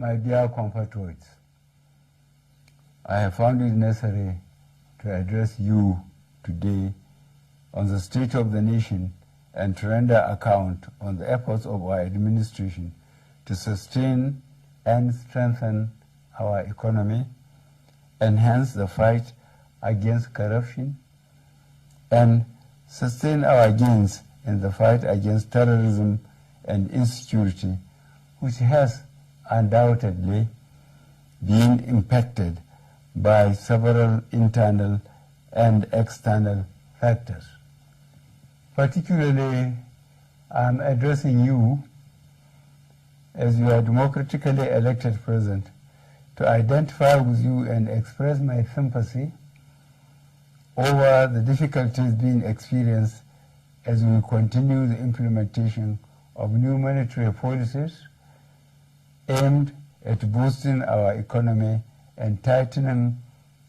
My dear compatriots, I have found it necessary to address you today on the state of the nation and to render account on the efforts of our administration to sustain and strengthen our economy, enhance the fight against corruption, and sustain our gains in the fight against terrorism and insecurity, which has undoubtedly been impacted by several internal and external factors. Particularly, I'm addressing you as your democratically elected president to identify with you and express my sympathy over the difficulties being experienced as we continue the implementation of new monetary policies aimed at boosting our economy and tightening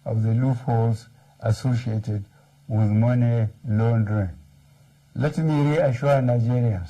of the loopholes associated with money laundering. Let me reassure Nigerians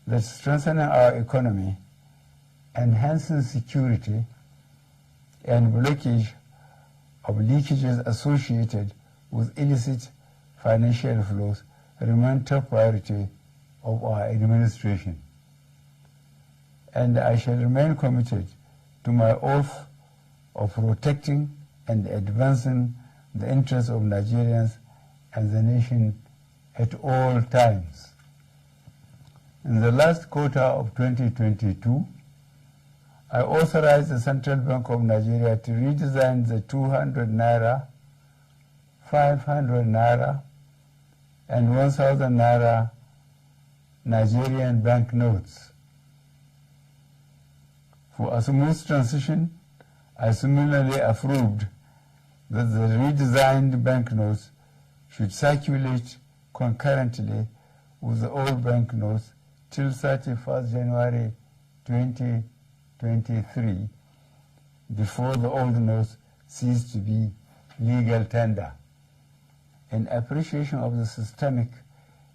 that strengthening our economy, enhancing security, and blockage of leakages associated with illicit financial flows remain top priority of our administration. And I shall remain committed to my oath of protecting and advancing the interests of Nigerians and the nation at all times. In the last quarter of 2022, I authorized the Central Bank of Nigeria to redesign the 200 Naira, 500 Naira, and 1,000 Naira Nigerian banknotes. For a smooth transition, I similarly approved that the redesigned banknotes should circulate concurrently with the old banknotes till 31st January 2023, before the old notes cease to be legal tender. In appreciation of the systemic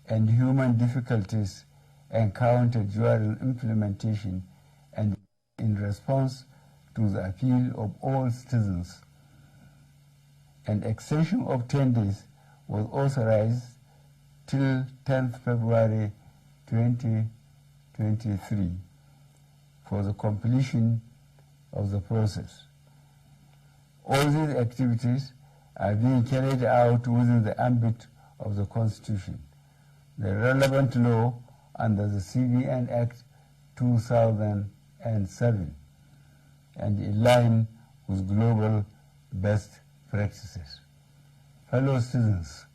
and human difficulties encountered during implementation and in response to the appeal of all citizens, an extension of 10 days was authorized till 10th February 2023 for the completion of the process. All these activities are being carried out within the ambit of the Constitution, the relevant law under the CBN Act 2007, and in line with global best practices. Fellow citizens,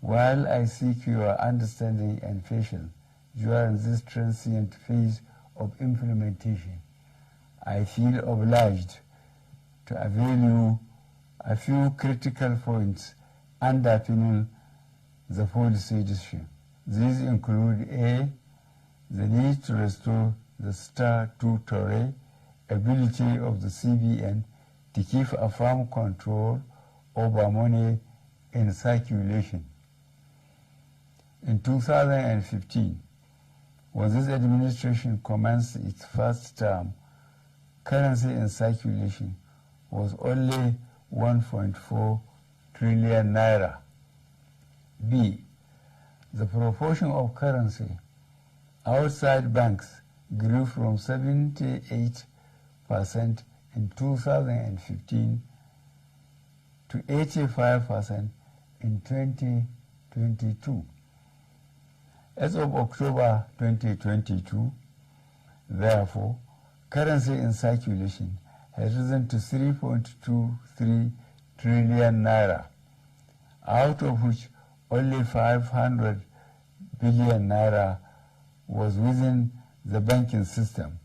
while I seek your understanding and patience during this transient phase of implementation, I feel obliged to avail you a few critical points underpinning the policy decision. These include A, the need to restore the statutory ability of the CBN to keep a firm control over money in circulation. In 2015, when this administration commenced its first term, currency in circulation was only 1.4 trillion naira. B, the proportion of currency outside banks grew from 78% in 2015 to 85% in 2022. As of October 2022, therefore, currency in circulation has risen to 3.23 trillion naira, out of which only 500 billion naira was within the banking system,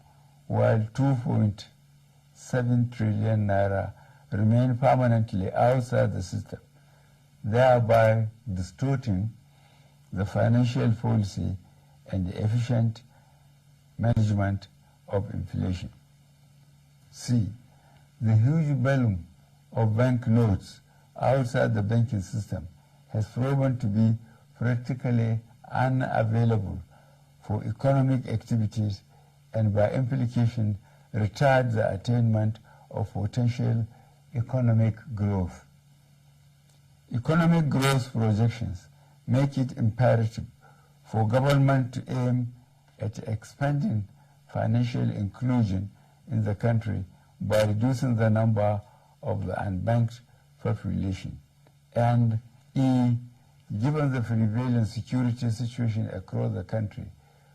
while 2.7 trillion naira remain permanently outside the system, thereby distorting the financial policy and the efficient management of inflation. C, the huge volume of bank notes outside the banking system has proven to be practically unavailable for economic activities and by implication retard the attainment of potential economic growth. Economic growth projections make it imperative for government to aim at expanding financial inclusion in the country by reducing the number of the unbanked population. And E, given the prevailing security situation across the country,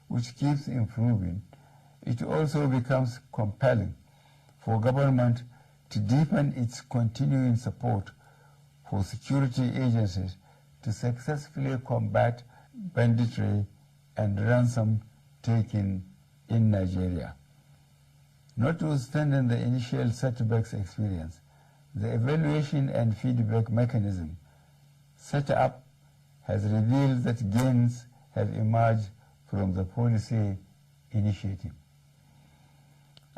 which keeps improving, it also becomes compelling for government to deepen its continuing support for security agencies to successfully combat banditry and ransom taking in Nigeria. Notwithstanding the initial setbacks experience, the evaluation and feedback mechanism set up has revealed that gains have emerged from the policy initiative.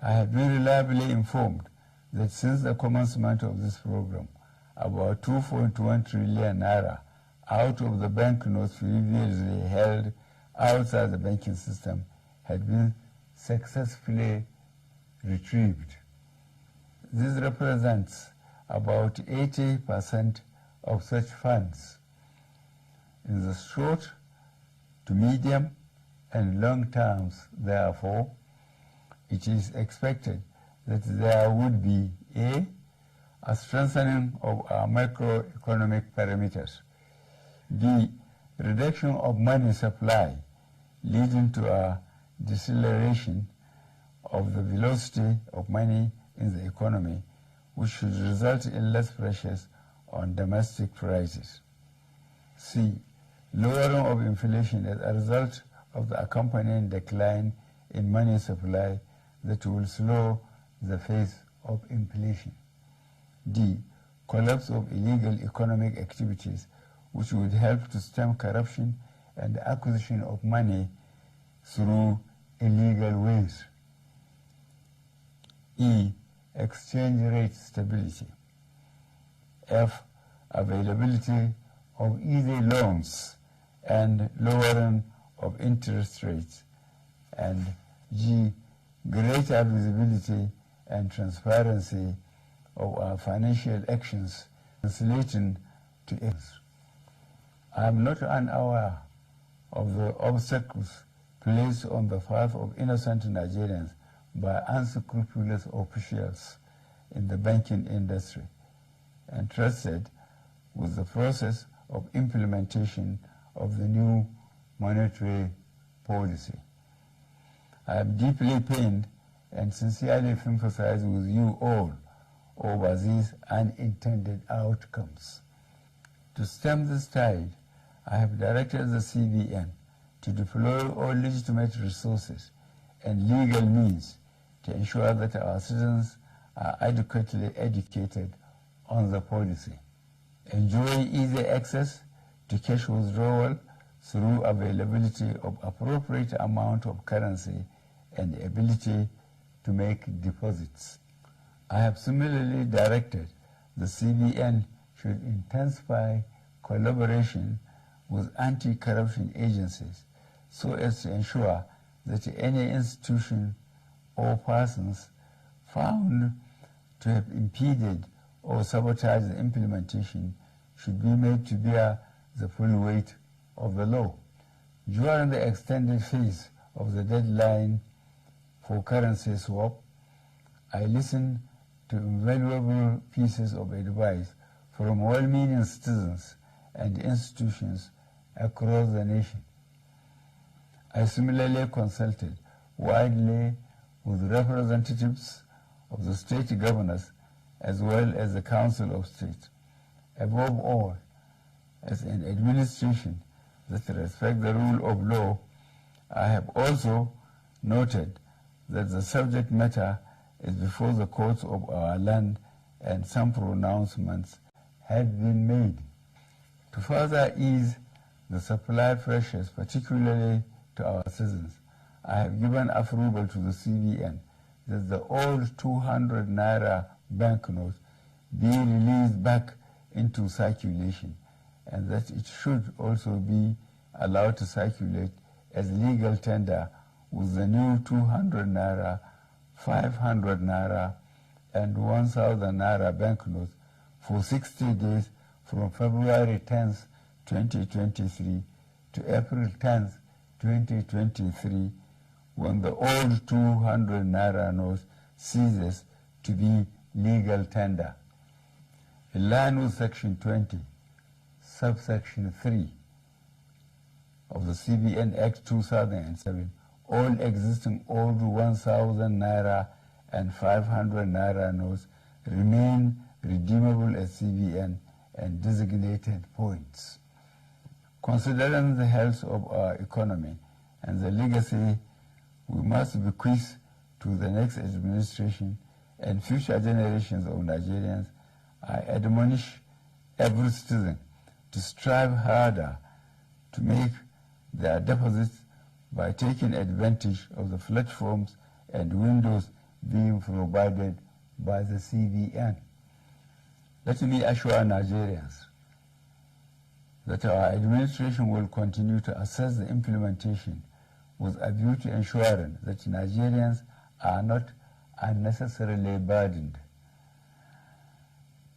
I have been reliably informed that since the commencement of this program, about 2.1 trillion naira out of the banknotes previously held outside the banking system had been successfully retrieved. This represents about 80% of such funds. In the short to medium and long terms, therefore, it is expected that there would be a strengthening of our macroeconomic parameters, B, reduction of money supply leading to a deceleration of the velocity of money in the economy, which should result in less pressures on domestic prices. C, lowering of inflation as a result of the accompanying decline in money supply that will slow the pace of inflation. D, collapse of illegal economic activities which would help to stem corruption and the acquisition of money through illegal ways. E, exchange rate stability. F, availability of easy loans and lowering of interest rates. And G, greater visibility and transparency of our financial actions translating to actions. I am not unaware of the obstacles placed on the path of innocent Nigerians by unscrupulous officials in the banking industry, entrusted with the process of implementation of the new monetary policy. I am deeply pained and sincerely sympathize with you all over these unintended outcomes. To stem this tide, I have directed the CBN to deploy all legitimate resources and legal means to ensure that our citizens are adequately educated on the policy, enjoy easy access to cash withdrawal through availability of appropriate amount of currency and the ability to make deposits. I have similarly directed the CBN should intensify collaboration with anti-corruption agencies so as to ensure that any institution or persons found to have impeded or sabotaged the implementation should be made to bear the full weight of the law. During the extended phase of the deadline for currency swap, I listened to invaluable pieces of advice from well-meaning citizens and institutions across the nation. I similarly consulted widely with representatives of the state governors as well as the Council of State. Above all, as an administration that respects the rule of law, I have also noted that the subject matter is before the courts of our land and some pronouncements have been made. To further ease the supply pressures, particularly to our citizens, I have given approval to the CBN that the old 200 Naira banknotes be released back into circulation and that it should also be allowed to circulate as legal tender with the new 200 Naira, 500 Naira, and 1,000 Naira banknotes for 60 days from February 10th, 2023 to April 10th, 2023, when the old 200 Naira notes ceases to be legal tender. In line with Section 20, subsection 3 of the CBN Act 2007, all existing old 1,000 Naira and 500 Naira notes remain redeemable at CBN and designated points. Considering the health of our economy and the legacy we must bequeath to the next administration and future generations of Nigerians, I admonish every citizen to strive harder to make their deposits by taking advantage of the platforms and windows being provided by the CBN. Let me assure Nigerians that our administration will continue to assess the implementation with a view to ensuring that Nigerians are not unnecessarily burdened.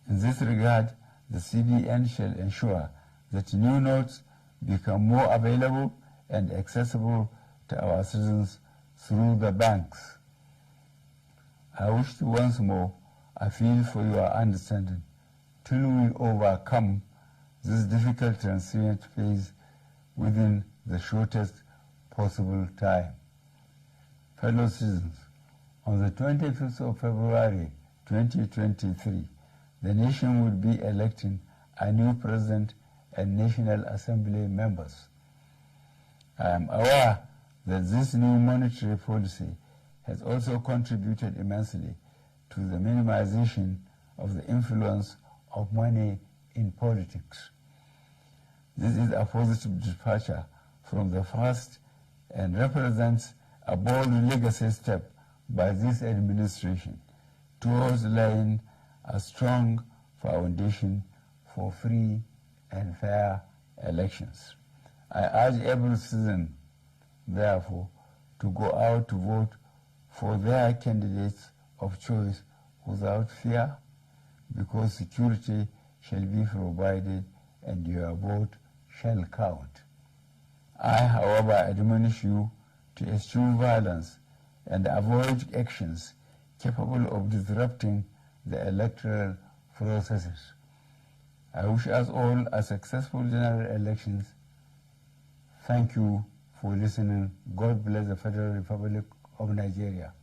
In this regard, the CBN shall ensure that new notes become more available and accessible to our citizens through the banks. I wish to once more appeal for your understanding till we overcome this difficult transient phase within the shortest possible time. Fellow citizens, on the 25th of February 2023, the nation will be electing a new president and National Assembly members. I am aware that this new monetary policy has also contributed immensely to the minimization of the influence of money in politics. This is a positive departure from the past and represents a bold legacy step by this administration towards laying a strong foundation for free and fair elections. I urge every citizen, therefore, to go out to vote for their candidates of choice without fear, because security shall be provided and your vote shall count. I, however, admonish you to eschew violence and avoid actions capable of disrupting the electoral processes. I wish us all a successful general elections. Thank you for listening. God bless the Federal Republic of Nigeria.